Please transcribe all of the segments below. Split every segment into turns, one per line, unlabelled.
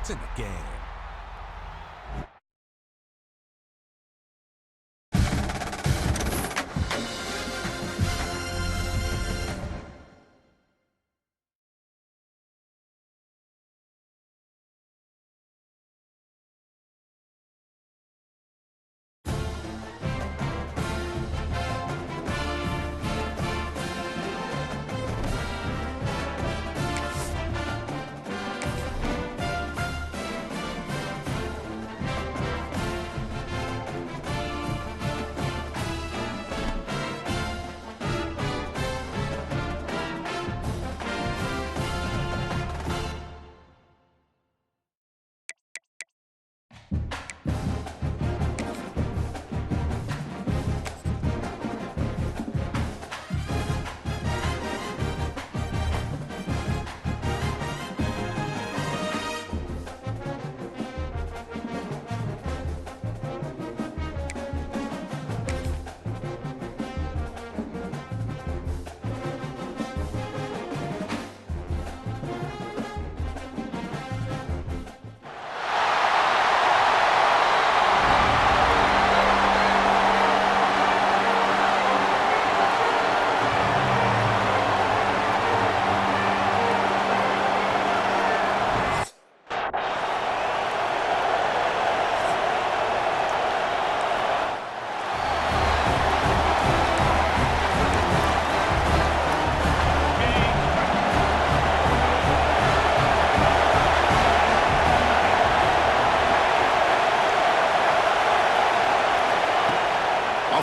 It's in the game.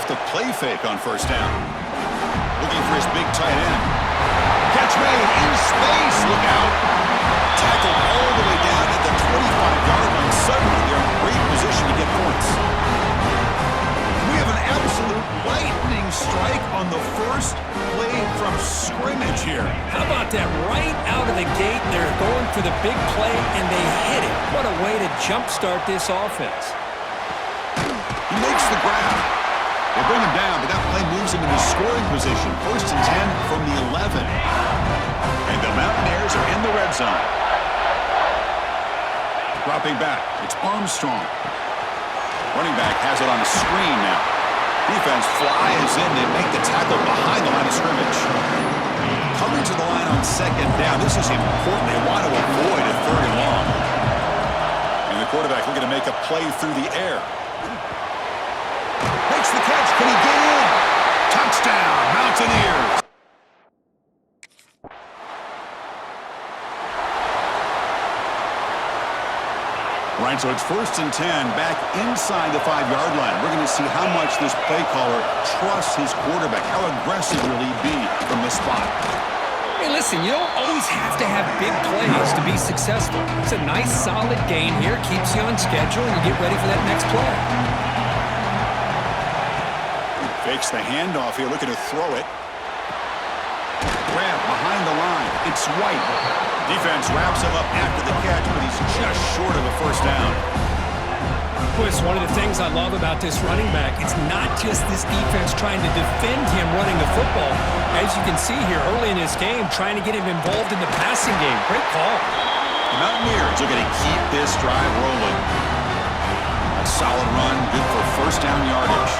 The play fake on first down. Looking for his big tight end. Catch made in space. Look out. Tackled all the way down at the 25-yard line. Suddenly they're in great position to get points. We have an absolute lightning strike on the first play from scrimmage here.
How about that? Right out of the gate, they're going for the big play, and they hit it. What a way to jumpstart this offense.
He makes the grab. They bring him down, but that play moves him into scoring position. First and 10 from the 11. And the Mountaineers are in the red zone. Dropping back, it's Armstrong. Running back has it on the screen now. Defense flies in. They make the tackle behind the line of scrimmage. Coming to the line on second down. This is important. They want to avoid a third and long. And the quarterback looking to make a play through the air. Makes the catch. Can he get in? Touchdown, Mountaineers. Right, so it's first and 10 back inside the 5-yard line. We're going to see how much this play caller trusts his quarterback. How aggressive will he be from this spot?
Hey, listen, you don't always have to have big plays to be successful. It's a nice, solid gain here. Keeps you on schedule, and you get ready for that next play.
Fakes the handoff here, looking to throw it. Grab behind the line. It's White. Defense wraps him up after the catch, but he's just short of a first down.
It's one of the things I love about this running back. It's not just this defense trying to defend him running the football. As you can see here early in this game, trying to get him involved in the passing game. Great call.
The Mountaineers are going to keep this drive rolling. A solid run, good for first down yardage.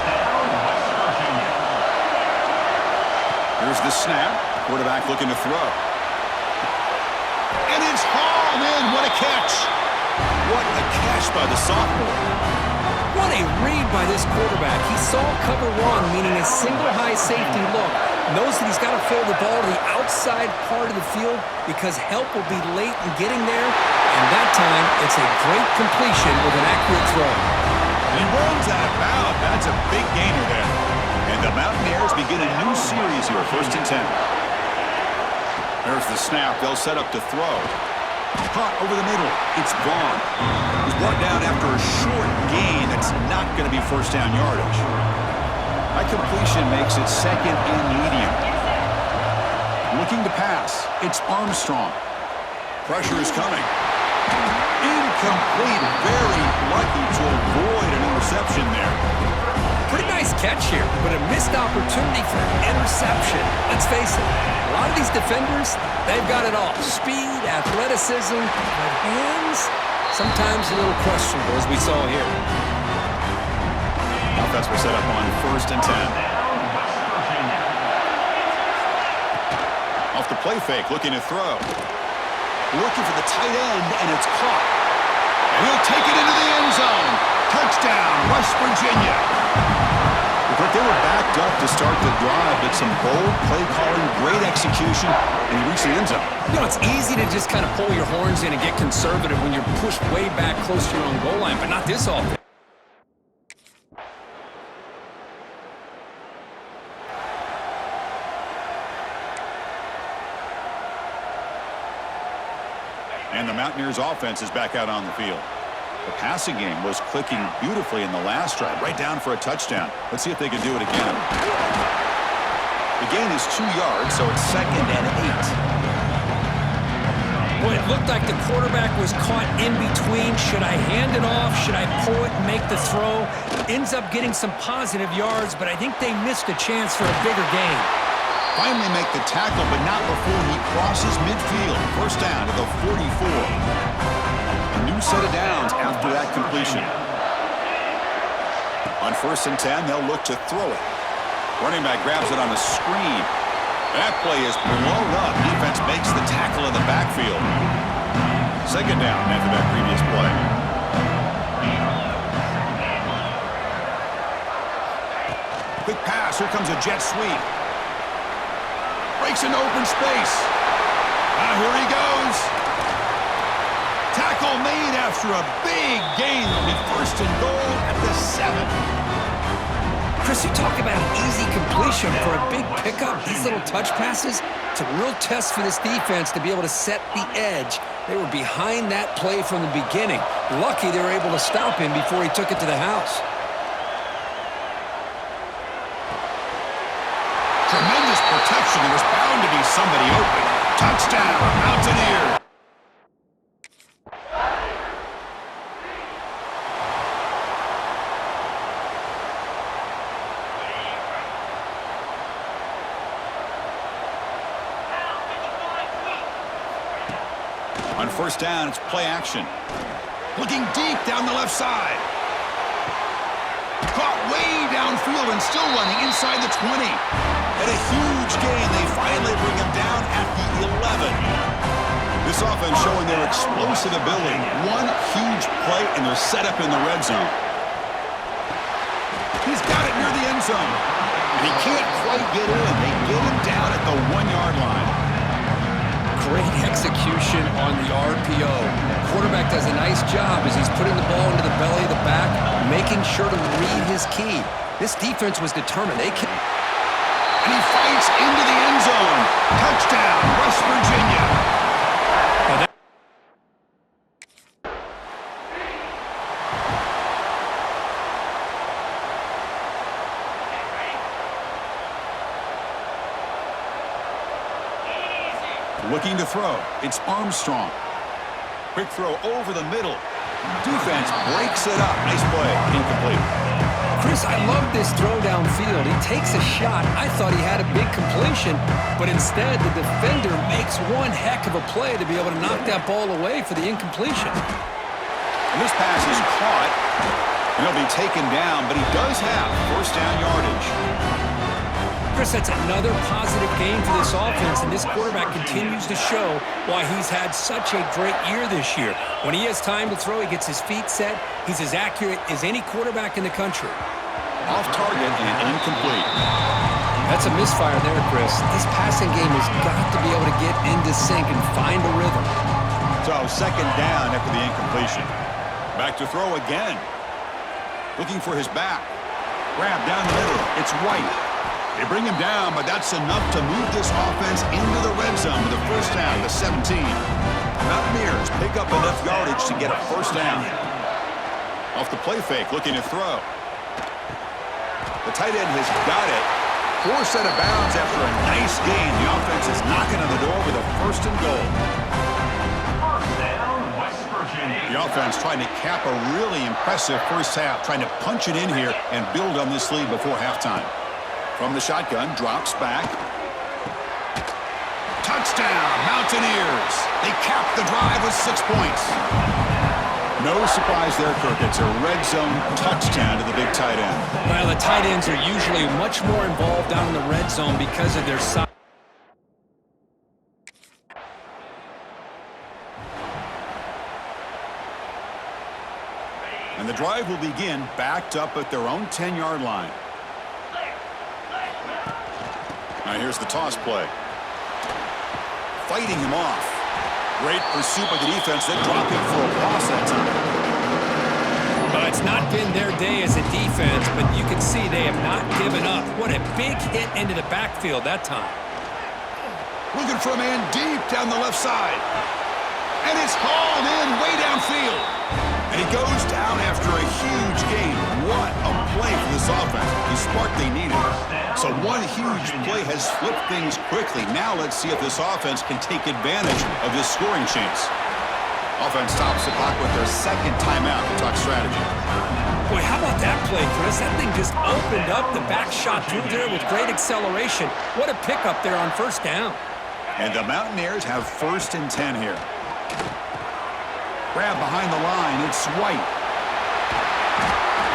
Here's the snap. Quarterback looking to throw. And it's hauled in. What a catch. What a catch by the sophomore.
What a read by this quarterback. He saw cover one, meaning a single high safety look. Knows that he's got to throw the ball to the outside part of the field because help will be late in getting there. And that time, it's a great completion with an accurate throw.
He runs out of bounds. That's a big gainer there. And the Mountaineers begin a new series here, first and 10. There's the snap. They'll set up to throw. Caught over the middle. It's Vaughn. He's brought down after a short gain. That's not going to be first down yardage. That completion makes it second and medium. Looking to pass. It's Armstrong. Pressure is coming. Incomplete. Very lucky to avoid an interception there.
Pretty nice catch here, but a missed opportunity for an interception. Let's face it, a lot of these defenders, they've got it all. Speed, athleticism, but hands, Sometimes a little questionable, as we saw here.
Offense will set up on 1st and 10. Off the play fake, looking to throw. Looking for the tight end, and it's caught. And he'll take it into the end zone. Touchdown, West Virginia. But they were backed up to start the drive, but some bold play calling, great execution, and he reached the end zone.
You know, it's easy to just kind of pull your horns in and get conservative when you're pushed way back close to your own goal line, but not this offense.
And the Mountaineers offense is back out on the field. The passing game was clicking beautifully in the last drive, right down for a touchdown. Let's see if they can do it again. The gain is 2 yards, so it's 2nd and 8.
Boy, it looked like the quarterback was caught in between. Should I hand it off? Should I pull it and make the throw? Ends up getting some positive yards, but I think they missed a chance for a bigger gain.
Finally make the tackle, but not before he crosses midfield. First down to the 44. A new set of downs after that completion. On 1st and 10, they'll look to throw it. Running back grabs it on a screen. That play is blown up. Defense makes the tackle in the backfield. 2nd down after that previous play. Quick pass. Here comes a jet sweep. Breaks into open space. Here he goes. Tackle made after a big gain. It'll be 1st and goal at the 7.
Chris, you talk about an easy completion for a big pickup. These little touch passes, it's a real test for this defense to be able to set the edge. They were behind that play from the beginning. Lucky they were able to stop him before he took it to the house.
Tremendous protection. There was bound to be somebody open. Touchdown, Mountaineers. On 1st down, it's play action. Looking deep down the left side. Caught way downfield and still running inside the 20. And a huge gain. They finally bring him down at the 11. This offense showing their explosive ability. One huge play, and they're set up in the red zone. He's got it near the end zone. And he can't quite get in. They get him down at the 1-yard line.
Great execution on the RPO. Quarterback does a nice job as he's putting the ball into the belly of the back, making sure to read his key. This defense was determined. They can.
And he fights into the end zone. Touchdown, West Virginia. Looking to throw. It's Armstrong. Quick throw over the middle. Defense breaks it up. Nice play. Incomplete.
Chris, I love this throw downfield. He takes a shot. I thought he had a big completion, but instead the defender makes one heck of a play to be able to knock that ball away for the incompletion.
And this pass is caught, and he'll be taken down, but he does have 1st down yardage.
Chris, that's another positive game for this offense, and this quarterback continues to show why he's had such a great year this year. When he has time to throw, he gets his feet set. He's as accurate as any quarterback in the country.
Off target and incomplete.
That's a misfire there, Chris. This passing game has got to be able to get into sync and find a rhythm.
So 2nd down after the incompletion. Back to throw again. Looking for his back. Grab down the middle. It's White. They bring him down, but that's enough to move this offense into the red zone with a 1st down, the 17. Mountaineers pick up enough yardage to get a 1st down. Off the play fake, looking to throw. The tight end has got it. 4 set of bounds after a nice gain. The offense is knocking on the door with a 1st and goal. The offense trying to cap a really impressive first half, trying to punch it in here and build on this lead before halftime. From the shotgun, drops back. Touchdown, Mountaineers. They cap the drive with 6 points. No surprise there, Kirk. It's a red zone touchdown to the big tight end.
Well, the tight ends are usually much more involved down in the red zone because of their size.
And the drive will begin backed up at their own 10-yard line. Now here's the toss play. Fighting him off. Great pursuit by the defense. They drop him for a loss that time.
Well, it's not been their day as a defense, but you can see they have not given up. What a big hit into the backfield that time.
Looking for a man deep down the left side. And it's hauled in way downfield. And he goes down after a huge gain. What a play for this offense. The spark they needed. So one huge play has flipped things quickly. Now let's see if this offense can take advantage of this scoring chance. Offense stops the clock with their second timeout to talk strategy.
Boy, how about that play, Chris? That thing just opened up. The back shot through there with great acceleration. What a pickup there on first down.
And the Mountaineers have 1st and 10 here. Grab behind the line. It's White.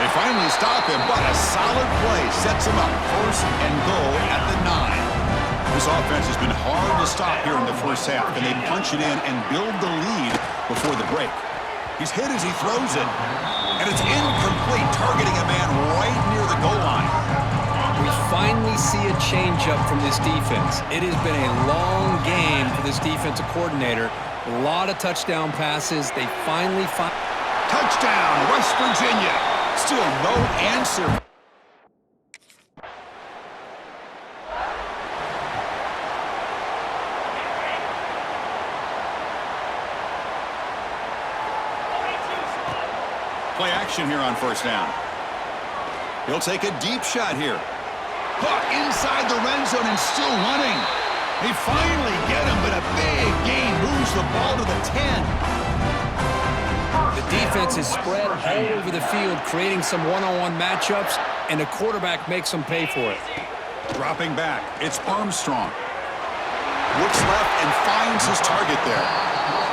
They finally stop him, but a solid play sets him up 1st and goal at the 9. This offense has been hard to stop here in the first half. Can they punch it in and build the lead before the break? He's hit as he throws it, and it's incomplete, targeting a man right near the goal line.
We finally see a changeup from this defense. It has been a long game for this defensive coordinator. A lot of touchdown passes. They finally find...
Touchdown, West Virginia. Still no answer. Play action here on first down. He'll take a deep shot here. Caught inside the red zone and still running. They finally get him, but a big gain moves the ball to the 10.
The defense is spread all over the field, creating some one-on-one matchups, and the quarterback makes them pay for it.
Dropping back, it's Armstrong. Looks left and finds his target there.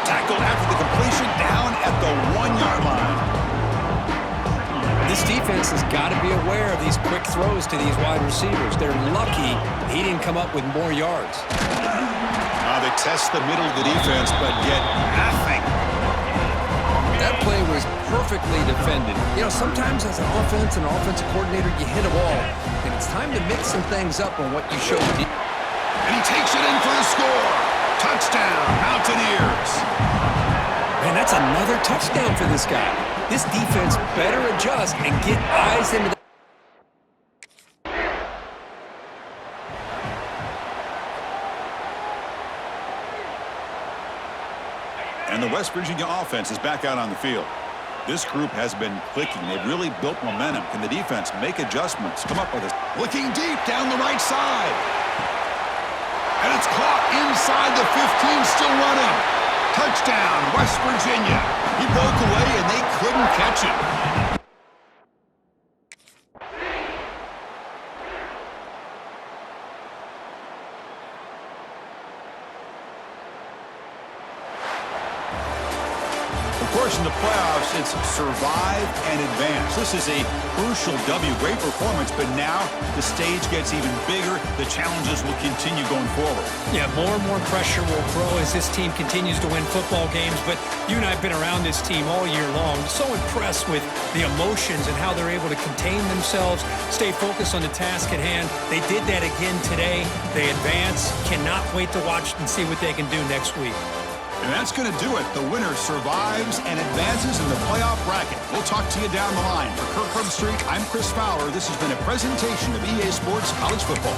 Tackled after the completion down at the 1-yard line.
This defense has got to be aware of these quick throws to these wide receivers. They're lucky he didn't come up with more yards.
They test the middle of the defense, but get nothing.
That play was perfectly defended. You know, sometimes as an offense and offensive coordinator, you hit a ball, and it's time to mix some things up on what you showed.
And he takes it in for the score. Touchdown, Mountaineers.
Man, that's another touchdown for this guy. This defense better adjust and get eyes into the...
And the West Virginia offense is back out on the field. This group has been clicking. They've really built momentum. Can the defense make adjustments? Come up with it. Looking deep down the right side. And it's caught inside the 15, still running. Touchdown, West Virginia. He broke away and they couldn't catch him. Of course, in the playoffs, it's survive and advance. This is a crucial W. Great performance, but now the stage gets even bigger. The challenges will continue going forward.
Yeah, more and more pressure will grow as this team continues to win football games, but you and I have been around this team all year long. So impressed with the emotions and how they're able to contain themselves, stay focused on the task at hand. They did that again today. They advance. Cannot wait to watch and see what they can do next week.
And that's going to do it. The winner survives and advances in the playoff bracket. We'll talk to you down the line. For Kirk Herbstreit, I'm Chris Fowler. This has been a presentation of EA Sports College Football.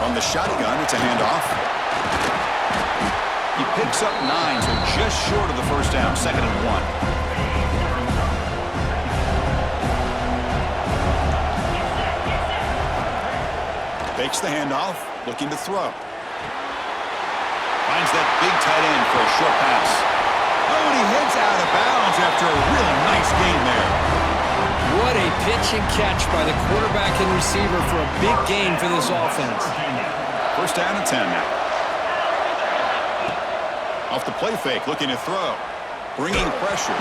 From the shotgun, it's a handoff. He picks up 9, so just short of the first down, 2nd and 1. Fakes the handoff, looking to throw. Finds that big tight end for a short pass. Oh, and he heads out of bounds after a really nice gain there.
What a pitch and catch by the quarterback and receiver for a big gain for this offense.
First down and 10 now. Off the play fake, looking to throw. Bringing pressure.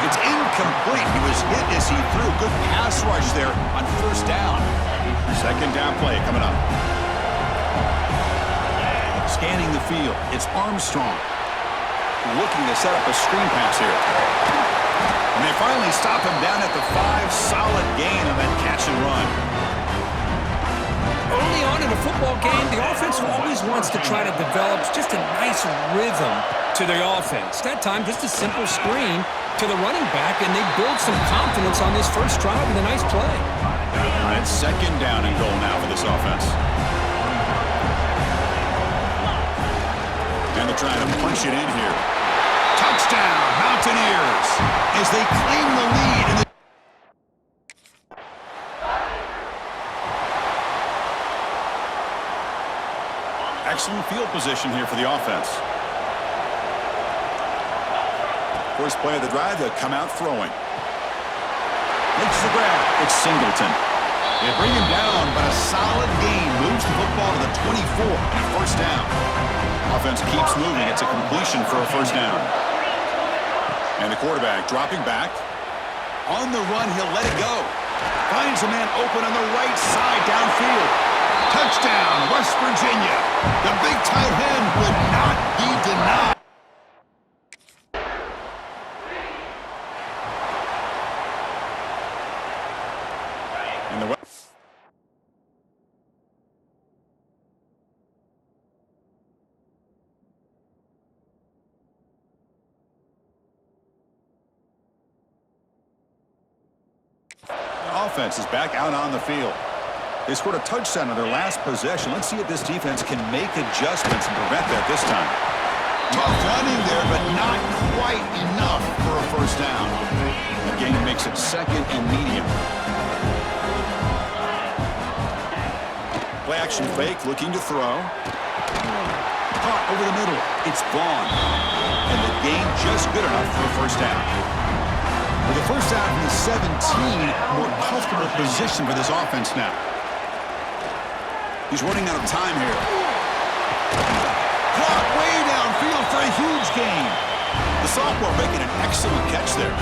It's incomplete. He was hit as he threw. Good pass rush there on first down. Second down play coming up. Scanning the field. It's Armstrong. Looking to set up a screen pass here. And they finally stop him down at the 5. Solid gain on that catch and run.
Early on in a football game, the offense always wants to try to develop just a nice rhythm to their offense. That time, just a simple screen to the running back, and they build some confidence on this first drive with a nice play.
All right, second down and goal now for this offense. And they're trying to punch it in here. Touchdown, Mountaineers, as they claim the lead. Excellent field position here for the offense. First play of the drive, they'll come out throwing. Makes the grab. It's Singleton. They bring him down, but a solid gain moves the football to the 24 and a first down. Offense keeps moving. It's a completion for a first down. And the quarterback dropping back. On the run, he'll let it go. Finds a man open on the right side downfield. Touchdown, West Virginia. The big tight end would not be denied. And the offense is back out on the field. They scored a touchdown on their last possession. Let's see if this defense can make adjustments and prevent that this time. Tough running there, but not quite enough for a first down. The gain makes it 2nd and medium. Play action fake, looking to throw. Caught over the middle. It's Vaughn. And the gain just good enough for a first down. With the first down from the 17, more comfortable position for this offense now. He's running out of time here. Caught way downfield for a huge gain. The sophomore making an excellent catch there.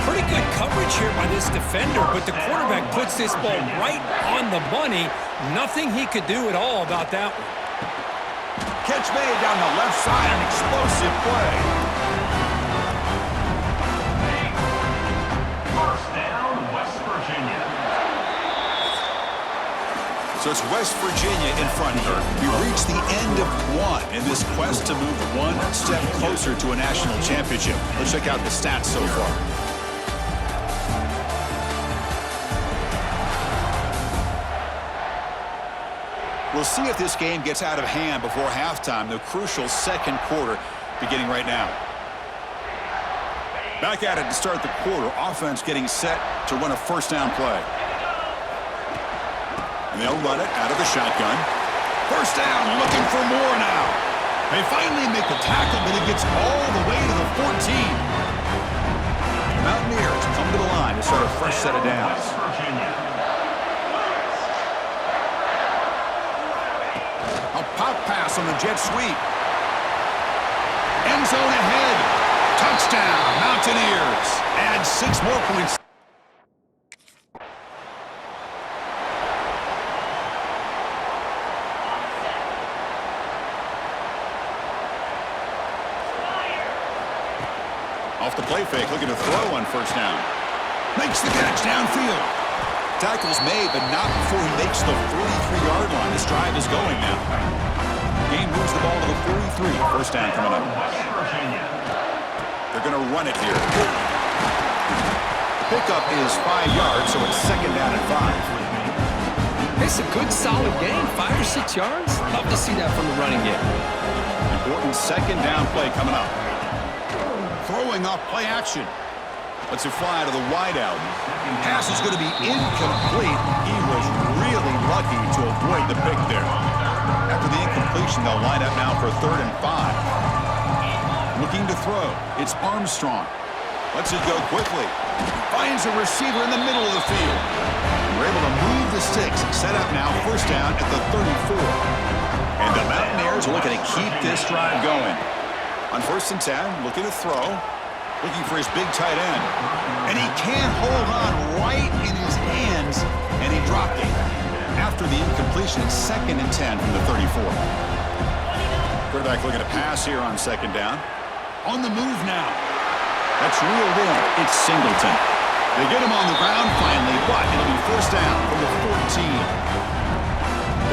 Pretty good coverage here by this defender, but the quarterback puts this ball right on the money. Nothing he could do at all about that one.
Catch made down the left side, an explosive play.
First down, West Virginia.
So it's West Virginia in front here. We reached the end of one in this quest to move one step closer to a national championship. Let's check out the stats so far. We'll see if this game gets out of hand before halftime, the crucial second quarter beginning right now. Back at it to start the quarter. Offense getting set to run a first down play. And they'll run it out of the shotgun. First down, looking for more now. They finally make the tackle, but it gets all the way to the 14. The Mountaineers come to the line to start a fresh set of downs. A pop pass on the jet sweep. End zone ahead. Touchdown, Mountaineers. Add 6 more points. Off the play fake, looking to throw on first down. Makes the catch downfield. Tackle's made, but not before he makes the 43-yard line. This drive is going now. Game moves the ball to the 43. First down coming up. They're going to run it here. Pickup is 5 yards, so it's second down and 5.
It's a good, solid gain, 5 or 6 yards. Love to see that from the running game.
Important second down play coming up. Throwing off play action. Lets it fly to the wideout. Pass is going to be incomplete. He was really lucky to avoid the pick there. After the incompletion, they'll line up now for 3rd and 5. Looking to throw. It's Armstrong. Lets it go quickly. Finds a receiver in the middle of the field. We're able to move the sticks. Set up now, first down at the 34. And the Mountaineers are looking to keep this drive going. On 1st and 10, looking to throw. Looking for his big tight end. And he can't hold on right in his hands, and he dropped it. After the incompletion, it's 2nd and 10 from the 34. Quarterback looking to pass here on 2nd down. On the move now. That's reeled in. It's Singleton. They get him on the ground finally, but it'll be first down from the 14.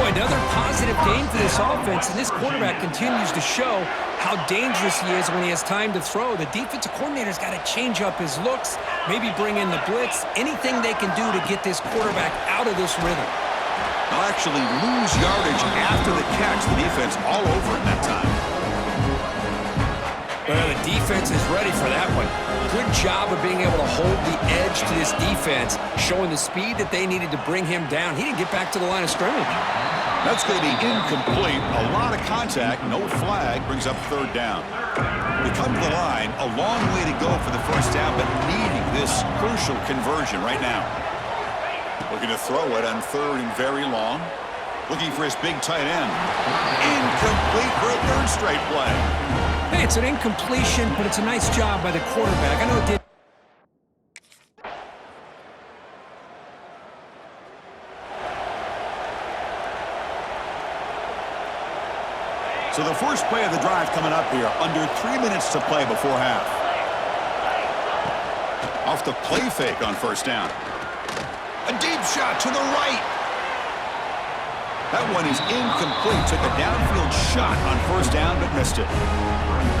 Boy, another positive game for this offense, and this quarterback continues to show how dangerous he is when he has time to throw. The defensive coordinator's got to change up his looks, maybe bring in the blitz, anything they can do to get this quarterback out of this rhythm.
They'll actually lose yardage after the catch. The defense all over it that time.
Well, the defense is ready for that one. Good job of being able to hold the edge to this defense, showing the speed that they needed to bring him down. He didn't get back to the line of scrimmage.
That's going to be incomplete. A lot of contact, no flag, brings up 3rd down. They come to the line, a long way to go for the first down, but needing this crucial conversion right now. Looking to throw it on 3rd and very long. Looking for his big tight end. Incomplete for a 3rd straight play.
Hey, it's an incompletion, but it's a nice job by the quarterback. I know it did.
So the first play of the drive coming up here, under 3 minutes to play before half. Off the play fake on first down. A deep shot to the right. That one is incomplete. Took a downfield shot on first down, but missed it.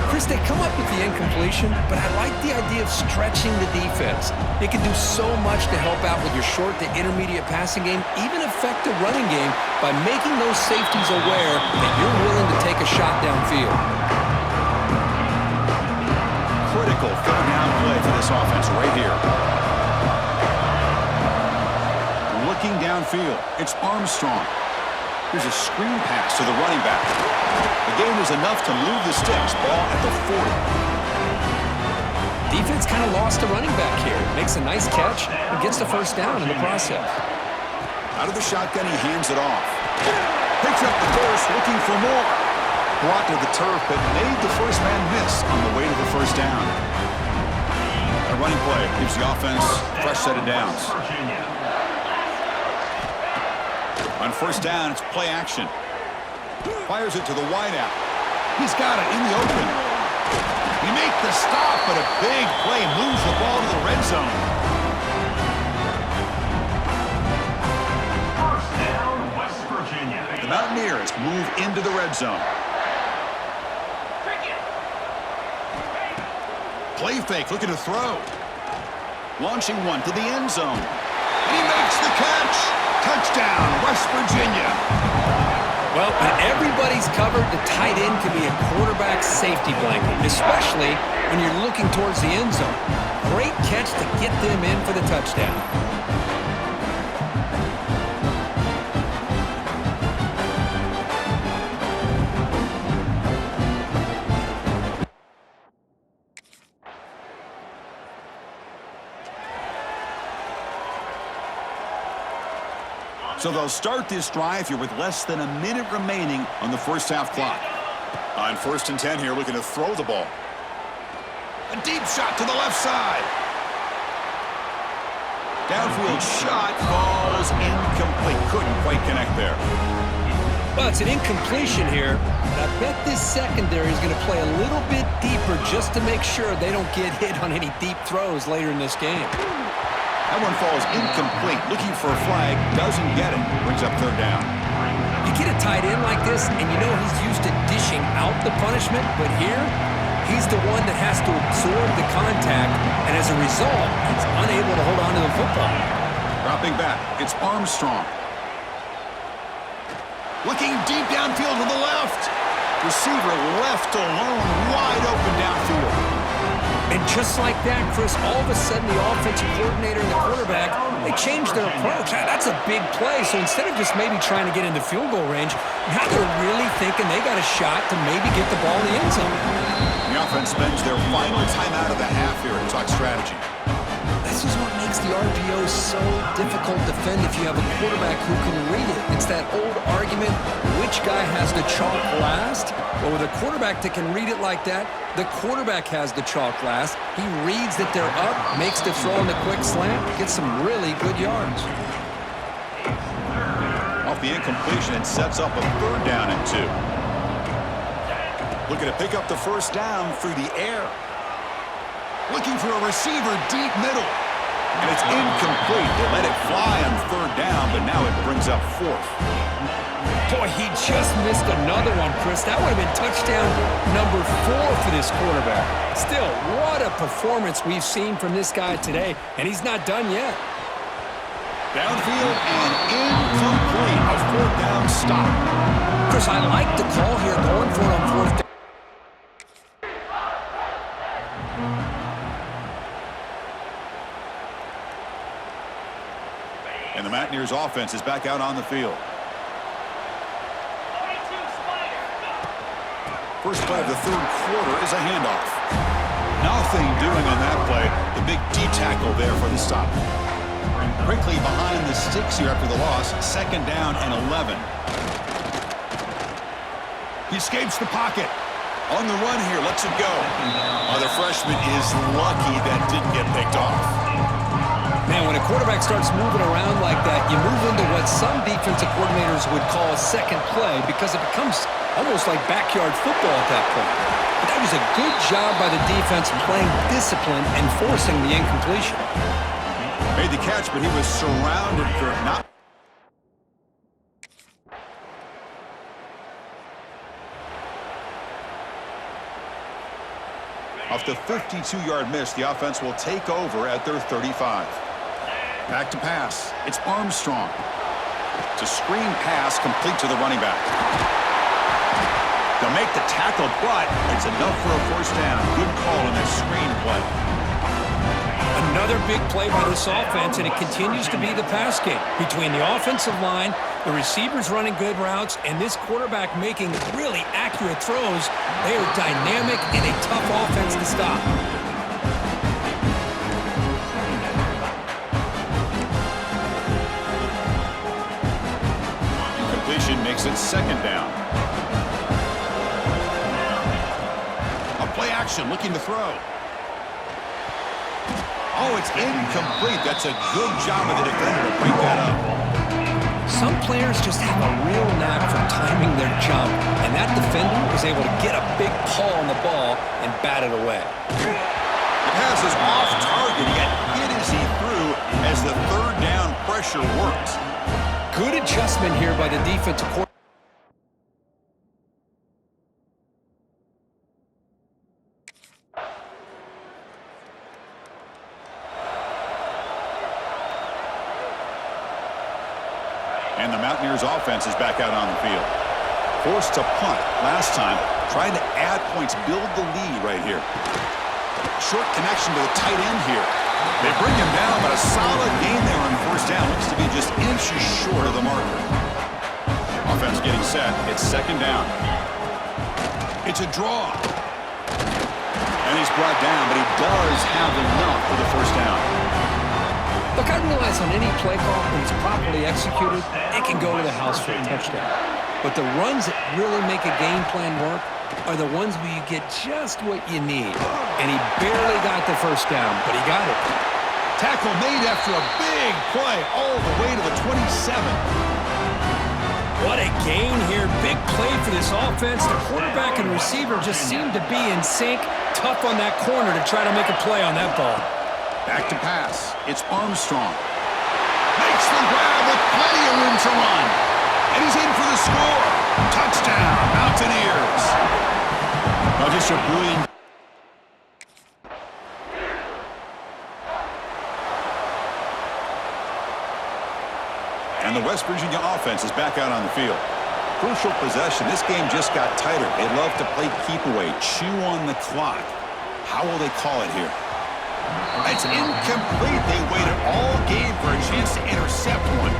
Chris, they come up with the incompletion, but I like the idea of stretching the defense. It can do so much to help out with your short to intermediate passing game, even affect the running game by making those safeties aware that you're willing to take a shot downfield.
Critical 3rd down play for this offense right here. Looking downfield, it's Armstrong. Here's a screen pass to the running back. The game is enough to move the sticks. Ball at the 40.
Defense kind of lost a running back here. Makes a nice catch and gets the first down in the process.
Out of the shotgun, he hands it off. Picks up the first, looking for more. Brought to the turf, but made the first man miss on the way to the first down. A running play gives the offense a fresh set of downs. On first down, it's play action. Fires it to the wideout. He's got it in the open. He makes the stop, but a big play moves the ball to the red zone.
First down, West Virginia.
The Mountaineers move into the red zone. Play fake, looking to throw. Launching one to the end zone. And he makes the catch. Touchdown, West Virginia.
Well, when everybody's covered, the tight end can be a quarterback safety blanket, especially when you're looking towards the end zone. Great catch to get them in for the touchdown.
So they'll start this drive here with less than a minute remaining on the first half clock. On 1st and 10 here, looking to throw the ball. A deep shot to the left side. Downfield shot falls incomplete. Couldn't quite connect there.
Well, it's an incompletion here, but I bet this secondary is going to play a little bit deeper just to make sure they don't get hit on any deep throws later in this game.
That one falls incomplete. Looking for a flag. Doesn't get it. Brings up 3rd down.
You get a tight end like this, and you know he's used to dishing out the punishment, but here, he's the one that has to absorb the contact, and as a result, he's unable to hold on to the football.
Dropping back. It's Armstrong. Looking deep downfield to the left. Receiver left alone, wide open downfield.
And just like that, Chris, all of a sudden the offensive coordinator and the quarterback, they changed their approach. That's a big play. So instead of just maybe trying to get into field goal range, now they're really thinking they got a shot to maybe get the ball in the end zone.
The offense spends their final timeout of the half here and talk strategy.
This is what makes the RPO so difficult to defend if you have a quarterback who can read it. It's that old argument, which guy has the chalk last? Well, with a quarterback that can read it like that, the quarterback has the chalk last. He reads that they're up, makes the throw on the quick slant, gets some really good yards.
Off the incompletion, it sets up a 3rd down and 2. Looking to pick up the first down through the air. Looking for a receiver deep middle. And it's incomplete. They let it fly on 3rd down, but now it brings up 4th.
Boy, he just missed another one, Chris. That would have been touchdown number 4 for this quarterback. Still, what a performance we've seen from this guy today, and he's not done yet.
Downfield and incomplete. A 4th down stop.
Chris, I like the call here, going for it on 4th down.
And the Mountaineers offense is back out on the field. First play of the 3rd quarter is a handoff. Nothing doing on that play. The big D tackle there for the stop. Quickly behind the sticks here after the loss. 2nd down and 11. He escapes the pocket. On the run here, lets it go. The freshman is lucky that didn't get picked off.
Man, when a quarterback starts moving around like that, you move into what some defensive coordinators would call a second play because it becomes almost like backyard football at that point. But that was a good job by the defense playing discipline and forcing the incompletion.
Made the catch, but he was surrounded for not. Off the 52-yard miss, the offense will take over at their 35. Back to pass. It's Armstrong. It's a screen pass complete to the running back. They'll make the tackle, but it's enough for a 1st down. Good call in that screen play.
Another big play by this offense, and it continues to be the pass game. Between the offensive line, the receivers running good routes, and this quarterback making really accurate throws, they are dynamic and a tough offense to stop.
Incompletion makes it 2nd down. A play action looking to throw. Oh, it's incomplete. That's a good job of the defender to break that up.
Some players just have a real knack for timing their jump, and that defender was able to get a big pull on the ball and bat it away.
The pass is off target. He got hit as he threw as the 3rd down pressure worked.
Good adjustment here by the defensive coordinator.
And the Mountaineers offense is back out on the field. Forced to punt last time, trying to add points, build the lead right here. Short connection to the tight end here. They bring him down, but a solid gain there on 1st down. Looks to be just inches short of the marker. Offense getting set. It's 2nd down. It's a draw. And he's brought down, but he does have enough for the 1st down.
Look, I realize on any play call, when it's properly executed, it can go to the house for a touchdown. But the runs that really make a game plan work are the ones where you get just what you need. And he barely got the 1st down, but he got it.
Tackle made after a big play all the way to the 27.
What a gain here. Big play for this offense. The quarterback and receiver just seem to be in sync. Tough on that corner to try to make a play on that ball.
Back to pass. It's Armstrong. Makes the grab with plenty of room to run. And he's in for the score. Touchdown, Mountaineers. Now just a brilliant. And the West Virginia offense is back out on the field. crucial possession. This game just got tighter. They love to play keep away, chew on the clock. How will they call it here? It's incomplete. They waited all game for a chance to intercept one.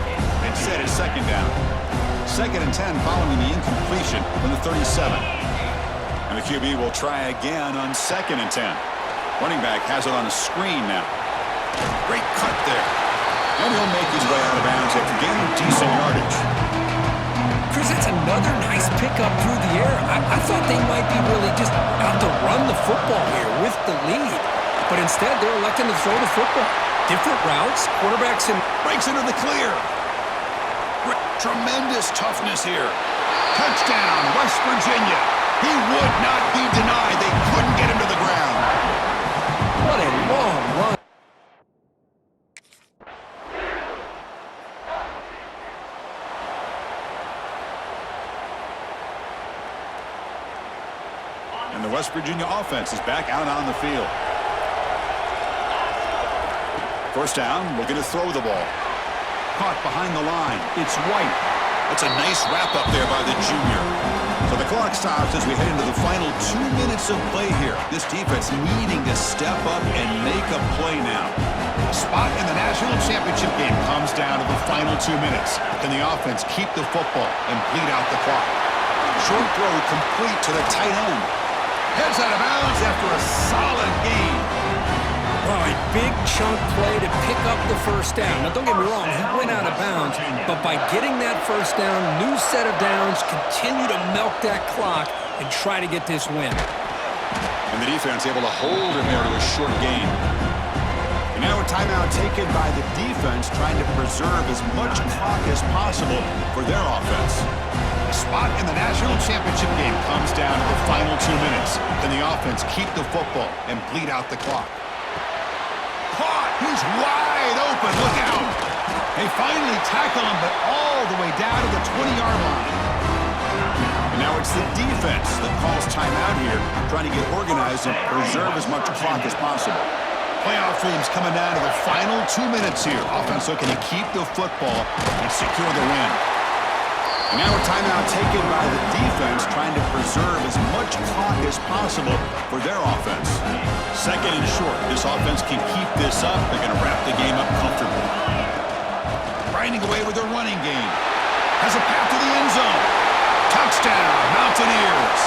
Instead, it's second down. 2nd and 10 following the incompletion from the 37. And the QB will try again on 2nd and 10. Running back has it on a screen now. Great cut there. And he'll make his way out of bounds after gaining decent yardage.
Chris, that's another nice pickup through the air. I thought they might be really just out to run the football here with the lead. But instead, they're electing to throw the football. Different routes, quarterbacks and
Breaks into the clear. Tremendous toughness here. Touchdown, West Virginia. He would not be denied. They couldn't get him to the ground.
what a long run.
And the West Virginia offense is back out on the field. First down, looking to throw the ball. Caught behind the line. It's White. That's a nice wrap-up there by the junior. So the clock stops as we head into the final 2 minutes of play here. This defense needing to step up and make a play now. A spot in the national championship game comes down to the final 2 minutes. Can the offense keep the football and bleed out the clock? Short throw complete to the tight end. Heads out of bounds after a solid gain.
All right, big chunk play to pick up the first down. Now, don't get me wrong, he went out of bounds, but by getting that first down, new set of downs, continue to milk that clock and try to get this win.
And the defense able to hold him there to a short gain. And now a timeout taken by the defense, trying to preserve as much clock as possible for their offense. A spot in the national championship game comes down to the final 2 minutes. Can the offense keep the football and bleed out the clock? Caught! He's wide open. Look out! They finally tackle him, but all the way down to the 20-yard line. And now it's the defense that calls timeout here, trying to get organized and preserve as much clock as possible. Playoff dreams coming down to the final 2 minutes here. Offense looking to keep the football and secure the win. And now a timeout taken by the defense, trying to preserve as much clock as possible for their offense. 2nd and short. This offense can keep this up. They're going to wrap the game up comfortably. Grinding away with their running game. Has a path to the end zone. Touchdown, Mountaineers.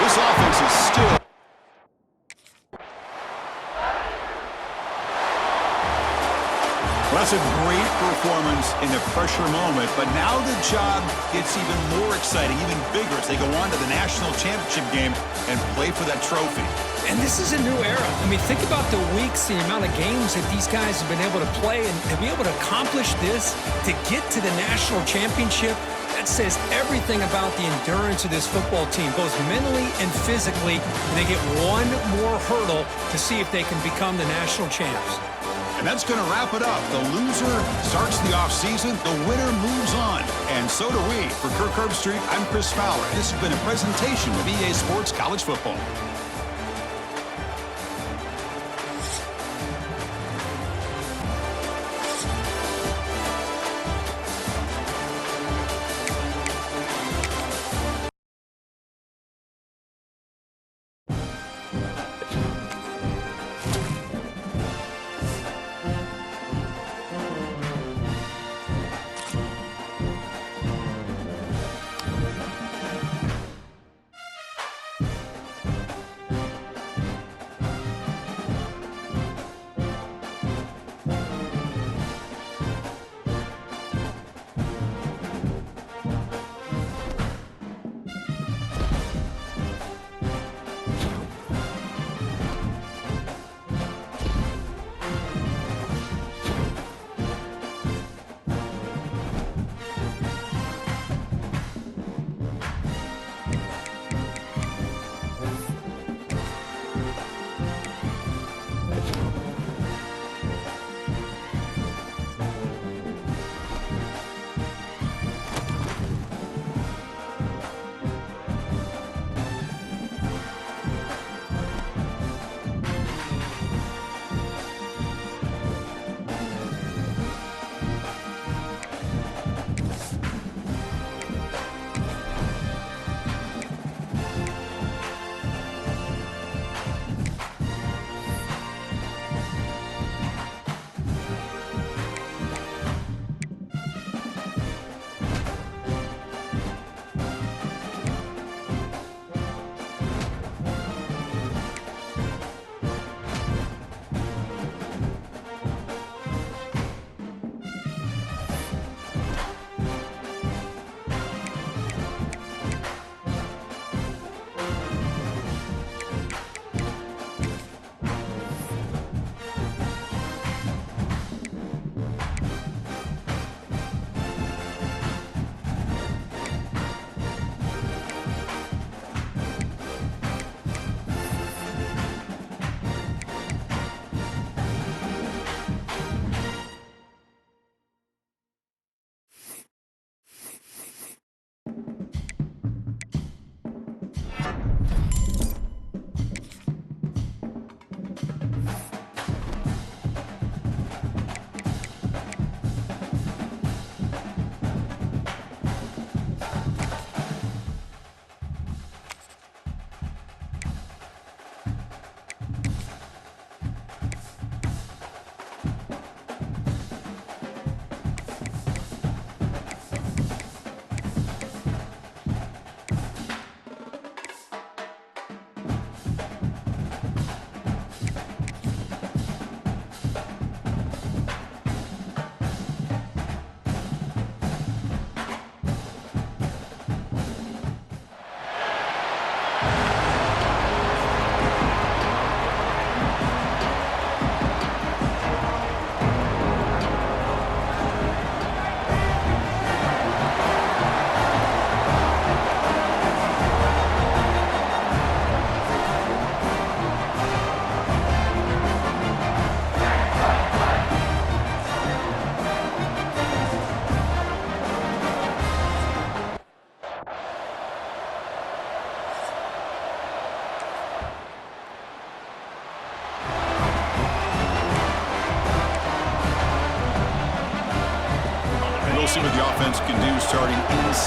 This offense is still... Well, that's a great performance in the pressure moment, but now the job gets even more exciting, even bigger as they go on to the national championship game and play for that trophy.
And this is a new era. I mean, think about the weeks, the amount of games that these guys have been able to play, and to be able to accomplish this, to get to the national championship, that says everything about the endurance of this football team, both mentally and physically. And they get one more hurdle to see if they can become the national champs.
And that's going to wrap it up. The loser starts the offseason. The winner moves on. And so do we. For Kirk Herbstreit, I'm Chris Fowler. This has been a presentation of EA Sports College Football.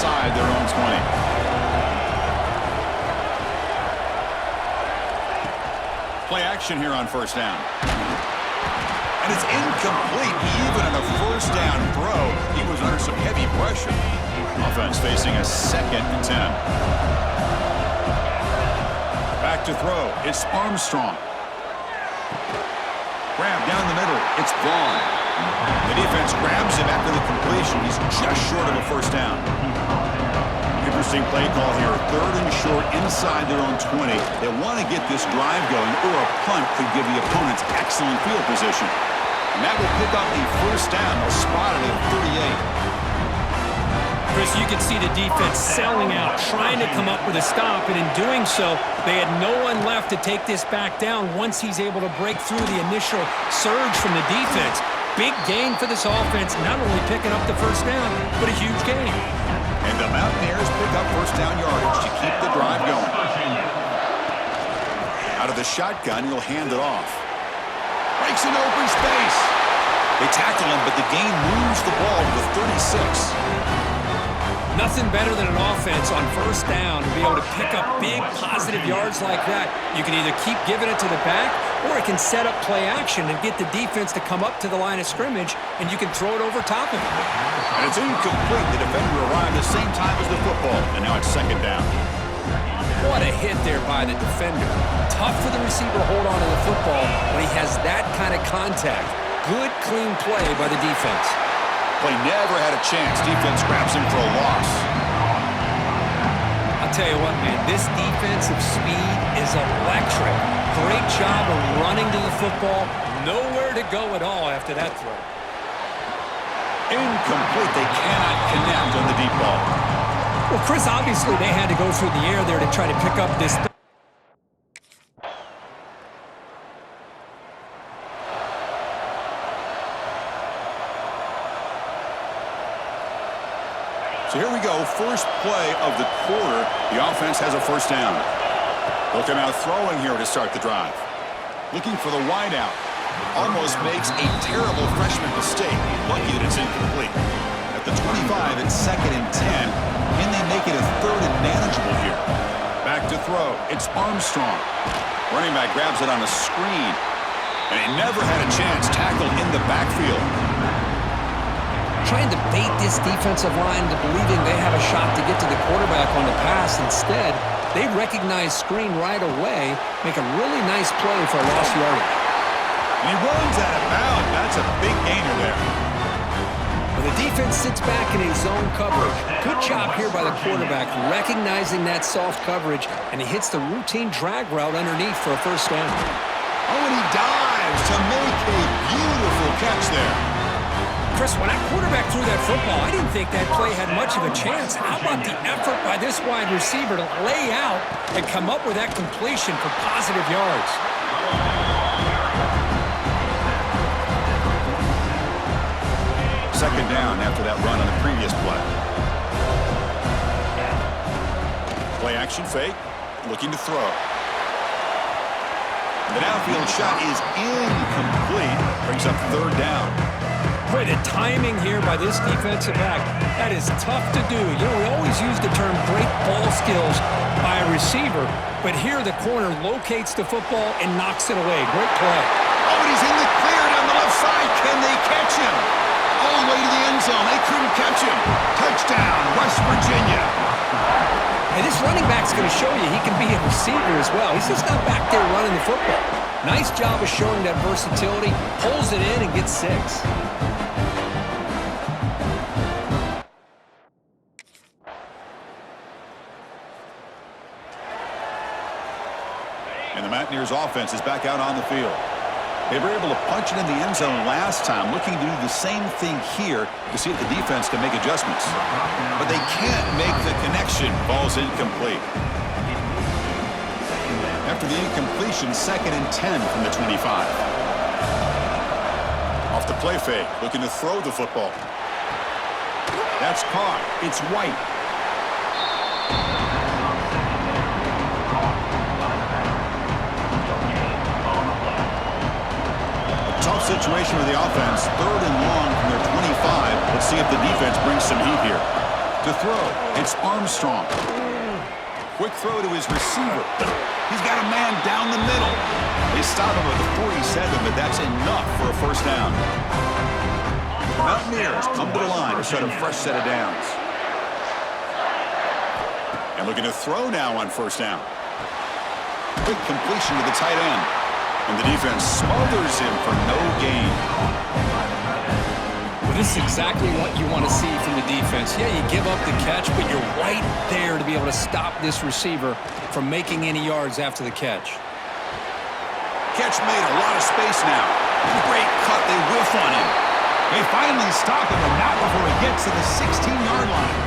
inside their own 20. Play action here on first down. And it's incomplete. Even on a first down throw, he was under some heavy pressure. Offense facing a 2nd and 10. Back to throw. It's Armstrong. Grab down the middle. It's Vaughn. The defense grabs him after the completion. He's just short of a first down. Interesting play call here. 3rd and short inside their own 20. They want to get this drive going, or a punt could give the opponents excellent field position. And that will pick up the first down. They'll spot it at 38.
Chris, you can see the defense selling out, trying to come up with a stop, and in doing so, they had no one left to take this back down once he's able to break through the initial surge from the defense. Big gain for this offense, not only picking up the first down, but a huge gain.
And the Mountaineers pick up first down yardage to keep the drive going. Out of the shotgun, he'll hand it off. Breaks an open space. They tackle him, but the gain moves the ball to the 36.
Nothing better than an offense on first down to be able to pick up big positive yards like that. You can either keep giving it to the back, or it can set up play action and get the defense to come up to the line of scrimmage, and you can throw it over top of it.
And it's incomplete. The defender arrived the same time as the football, and now it's 2nd down.
What a hit there by the defender. Tough for the receiver to hold on to the football when he has that kind of contact. Good, clean play by the defense.
Play never had a chance. Defense grabs him for a loss.
I'll tell you what, man, this defensive speed is electric. Great job of running to the football. Nowhere to go at all after that throw.
Incomplete. They cannot connect on the deep ball.
Well, Chris, obviously they had to go through the air there to try to pick up this.
So here we go, first play of the quarter. The offense has a first down. They'll come out throwing here to start the drive. Looking for the wideout. Almost makes a terrible freshman mistake. Lucky that it's incomplete. At the 25, it's 2nd and 10. Can they make it a 3rd and manageable here? Back to throw. It's Armstrong. Running back grabs it on a screen. And he never had a chance tackled in the backfield.
Trying to bait this defensive line into believing they have a shot to get to the quarterback on the pass. Instead, they recognize screen right away, make a really nice play for a lost yardage.
And he runs out of bounds. That's a big gainer there.
Well, the defense sits back in a zone coverage. Good job here by the quarterback, recognizing that soft coverage, and he hits the routine drag route underneath for a first down.
Oh, and he dives to make a beautiful catch there.
Chris, when that quarterback threw that football, I didn't think that play had much of a chance. How about the effort by this wide receiver to lay out and come up with that completion for positive yards?
Second down after that run on the previous play. Play action fake, looking to throw. The downfield shot is incomplete, brings up 3rd down.
Boy, the timing here by this defensive back, that is tough to do. You know, we always use the term great ball skills by a receiver, but here the corner locates the football and knocks it away. Great play.
Oh, and he's in the clear down the left side. Can they catch him? All the way to the end zone. They couldn't catch him. Touchdown, West Virginia.
And this running back's going to show you he can be a receiver as well. He's just not back there running the football. Nice job of showing that versatility. Pulls it in and gets 6.
And the Mountaineers offense is back out on the field. They were able to punch it in the end zone last time, looking to do the same thing here to see if the defense can make adjustments. But they can't make the connection. Ball's incomplete. After the incompletion, 2nd and 10 from the 25. Off the play fake, looking to throw the football. That's caught. It's White. Tough situation with the offense. 3rd and long from their 25. Let's see if the defense brings some heat here. To throw, it's Armstrong. Quick throw to his receiver. He's got a man down the middle. They stop him at the 47, but that's enough for a first down. The Mountaineers come to the line to set a fresh set of downs. And looking to throw now on first down. Quick completion to the tight end. And the defense smothers him for no gain.
Well, this is exactly what you want to see from the defense. Yeah, you give up the catch, but you're right there to be able to stop this receiver from making any yards after the catch.
Catch made, a lot of space now. Great cut, they whiff on him. They finally stop him, and not before he gets to the 16-yard line.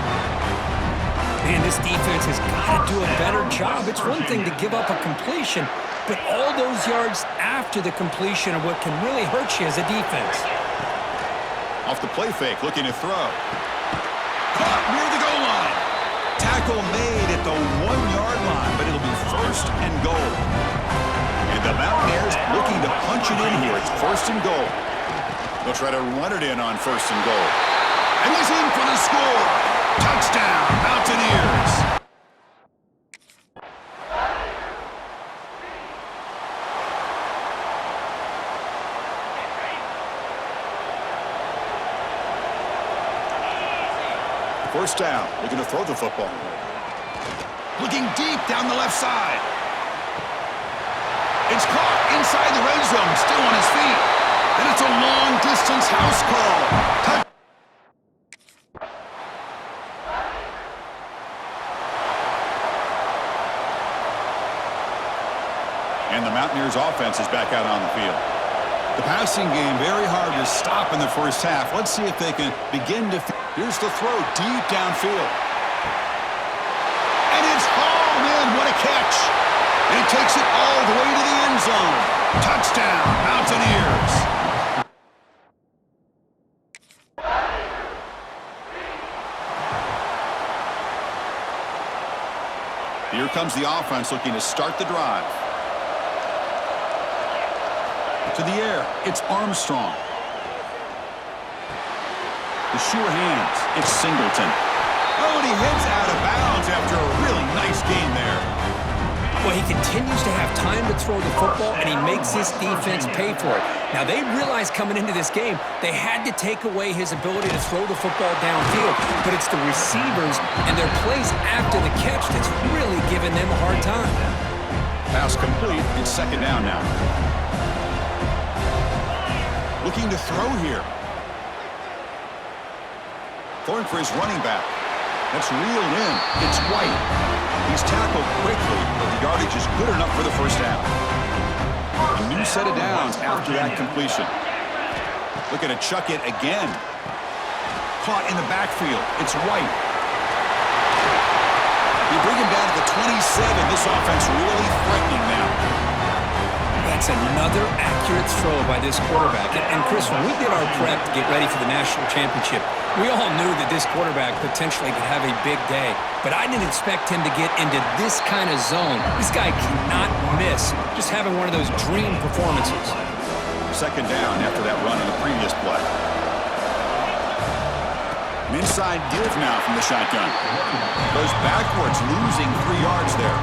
Man, this defense has got to do a better job. It's one thing to give up a completion, but all those yards after the completion are what can really hurt you as a defense.
Off the play fake, looking to throw. Caught near the goal line. Tackle made at the 1-yard line, but it'll be first and goal. And the Mountaineers looking to punch it in here. It's first and goal. They'll try to run it in on first and goal. And he's in for the score. Touchdown, Mountaineers. First down, looking to throw the football. Looking deep down the left side. It's caught inside the red zone, still on his feet. And it's a long-distance house call. And the Mountaineers offense is back out on the field. The passing game very hard to stop in the first half. Let's see if they can begin to... Here's the throw deep downfield. And it's hauled in. What a catch. And he takes it all the way to the end zone. Touchdown, Mountaineers. Here comes the offense looking to start the drive. To the air, it's Armstrong. The sure hands, it's Singleton. Oh, and he heads out of bounds after a really nice game there.
Well, he continues to have time to throw the football, and he makes this defense pay for it. Now, they realized coming into this game, they had to take away his ability to throw the football downfield, but it's the receivers and their plays after the catch that's really giving them a hard time.
Pass complete. It's second down now. Looking to throw here. Throwing for his running back. That's reeled in. It's White. He's tackled quickly, but the yardage is good enough for the first down. A new set of downs after that completion. Looking to chuck it again. Caught in the backfield. It's White. You bring him down to the 27. This offense really threatening now.
That's another accurate throw by this quarterback. And Chris, when we did our prep to get ready for the national championship, we all knew that this quarterback potentially could have a big day. But I didn't expect him to get into this kind of zone. This guy cannot miss. Just having one of those dream performances.
Second down after that run in the previous play. An inside give now from the shotgun. Goes backwards, losing 3 yards there.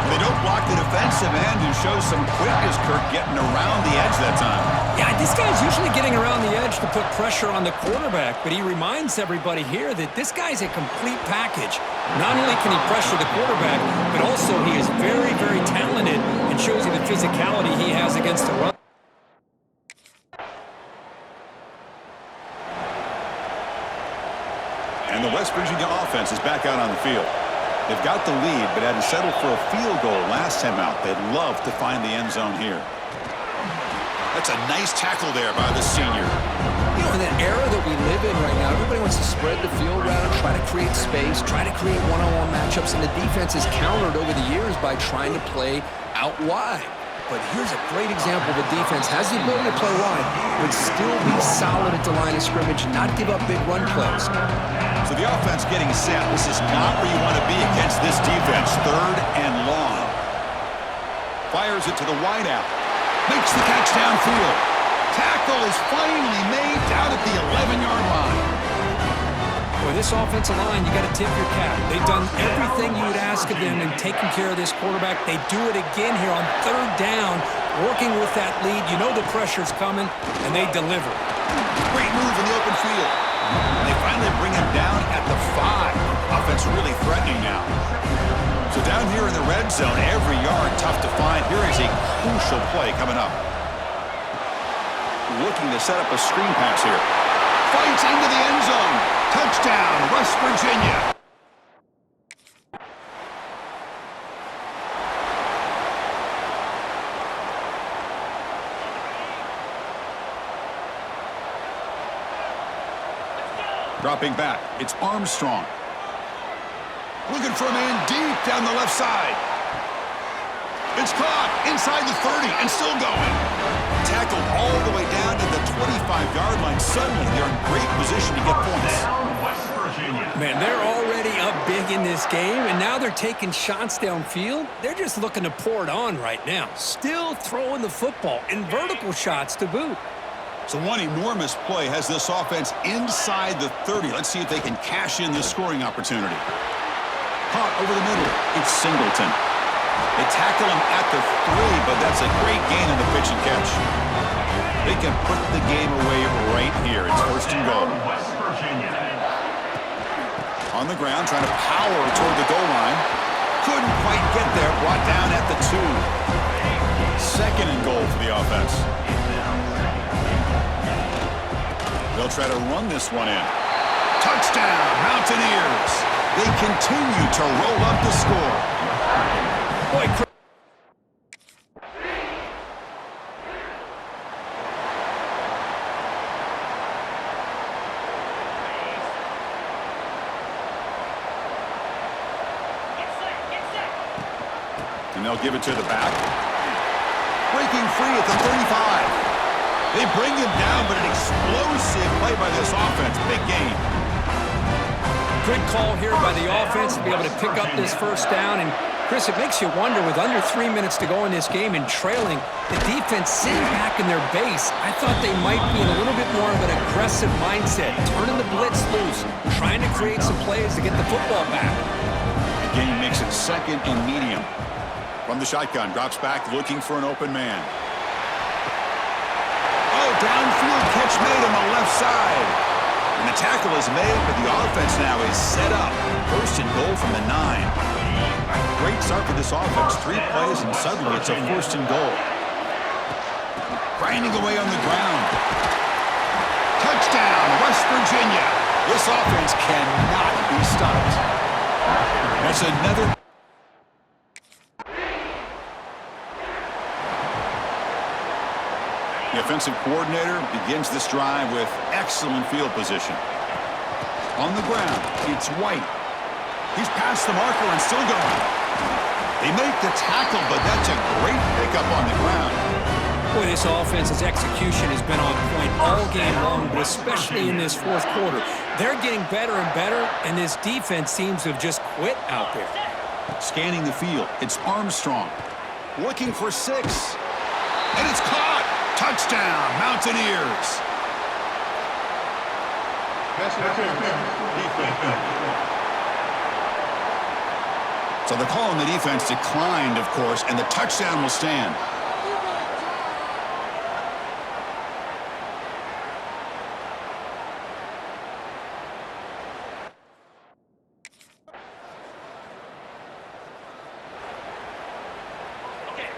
They don't block the defensive end, who shows some quickness, Kirk, getting around the edge that time.
Yeah, this guy's usually getting around the edge to put pressure on the quarterback, but he reminds everybody here that this guy's a complete package. Not only can he pressure the quarterback, but also he is very, very talented and shows you the physicality he has against the run.
And the West Virginia offense is back out on the field. They've got the lead, but had to settle for a field goal last time out. They'd love to find the end zone here. That's a nice tackle there by the senior.
You know, in that era that we live in right now, everybody wants to spread the field around, try to create space, try to create one-on-one matchups, and the defense has countered over the years by trying to play out wide. But here's a great example of a defense has the ability to play wide, but still be solid at the line of scrimmage and not give up big run plays.
So the offense getting set. This is not where you want to be against this defense. Third and long. Fires it to the wideout. Makes the catch downfield. Tackle is finally made down at the 11-yard line.
Boy, With this offensive line, you got to tip your cap. They've done everything you would ask of them in taking care of this quarterback. They do it again here on third down, working with that lead. You know the pressure's coming, and they deliver.
Great move in the open field. And they finally bring him down at the 5. Offense really threatening now. So down here in the red zone, every yard tough to find. Here is a crucial play coming up. Looking to set up a screen pass here. Fights into the end zone. Touchdown, West Virginia. Dropping back, it's Armstrong. Looking for a man deep down the left side. It's caught inside the 30 and still going. Tackled all the way down to the 25-yard line. Suddenly, they're in great position to get points.
West Virginia.
Man, they're already up big in this game, and now they're taking shots downfield. They're just looking to pour it on right now. Still throwing the football, and vertical shots to boot.
So one enormous play has this offense inside the 30. Let's see if they can cash in this scoring opportunity. Caught over the middle. It's Singleton. They tackle him at the 3, but that's a great gain in the pitch and catch. They can put the game away right here. It's first and goal.
West Virginia.
On the ground, trying to power toward the goal line. Couldn't quite get there. Brought down at the 2. Second and goal for the offense. They'll try to run this one in. Touchdown, Mountaineers. They continue to roll up the score.
Boy,
and they'll give it to the back. Breaking free at the 35. They bring him down, but an explosive play by this offense. Big game.
good call here by the offense to be able to pick up this first down. And, Chris, it makes you wonder, with under 3 minutes to go in this game and trailing, the defense sitting back in their base. I thought they might be in a little bit more of an aggressive mindset, turning the blitz loose, trying to create some plays to get the football back.
The game makes it second and medium. From the shotgun, drops back, looking for an open man. Oh, downfield catch made on the left side. And the tackle is made, but the offense now is set up. First and goal from the 9. Great start for this offense. 3 plays, and suddenly it's a first and goal. Grinding away on the ground. Touchdown, West Virginia. This offense cannot be stopped. That's another... The offensive coordinator begins this drive with excellent field position. On the ground, it's White. He's past the marker and still going. They make the tackle, but that's a great pickup on the ground.
Boy, this offense's execution has been on point all game long, but especially in this fourth quarter. They're getting better and better, and this defense seems to have just quit out there.
Scanning the field, it's Armstrong. Looking for 6. And it's caught! Touchdown, Mountaineers! So the call on the defense declined, of course, and the touchdown will stand.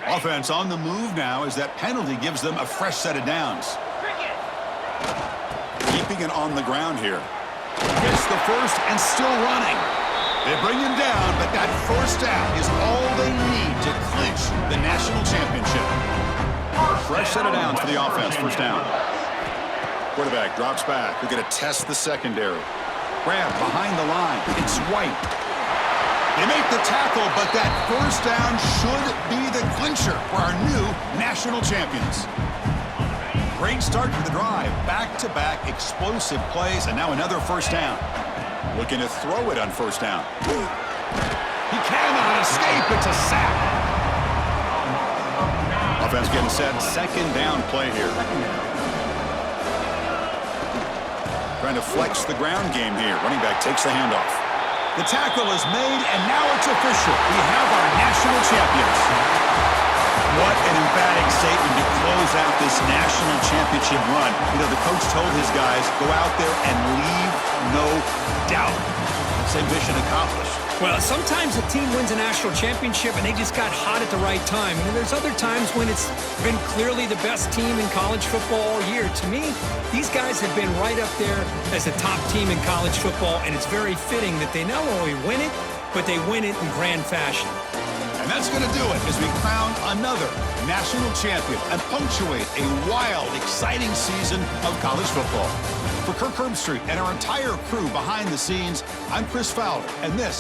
Offense on the move now as that penalty gives them a fresh set of downs. Keeping it on the ground here. Gets the first and still running. They bring him down, but that first down is all they need to clinch the national championship. Fresh set of downs for the offense, first down. Quarterback drops back. We're going to test the secondary. Grab behind the line. It's White. They make the tackle, but that first down should be the clincher for our new national champions. Great start to the drive. Back-to-back explosive plays, and now another first down. Looking to throw it on first down. He cannot escape. It's a sack. Offense getting set. Second down play here. Trying to flex the ground game here. Running back takes the handoff.
The tackle is made, and now it's official. We have our national champions.
What an emphatic statement to close out this national championship run. You know, the coach told his guys, go out there and leave no doubt. Same mission accomplished.
Well, sometimes a team wins a national championship and they just got hot at the right time. And there's other times when it's been clearly the best team in college football all year. To me, these guys have been right up there as a top team in college football, and it's very fitting that they not only win it, but they win it in grand fashion.
And that's going to do it as we crown another national champion and punctuate a wild, exciting season of college football. For Kirk Herbstreit and our entire crew behind the scenes, I'm Chris Fowler, and this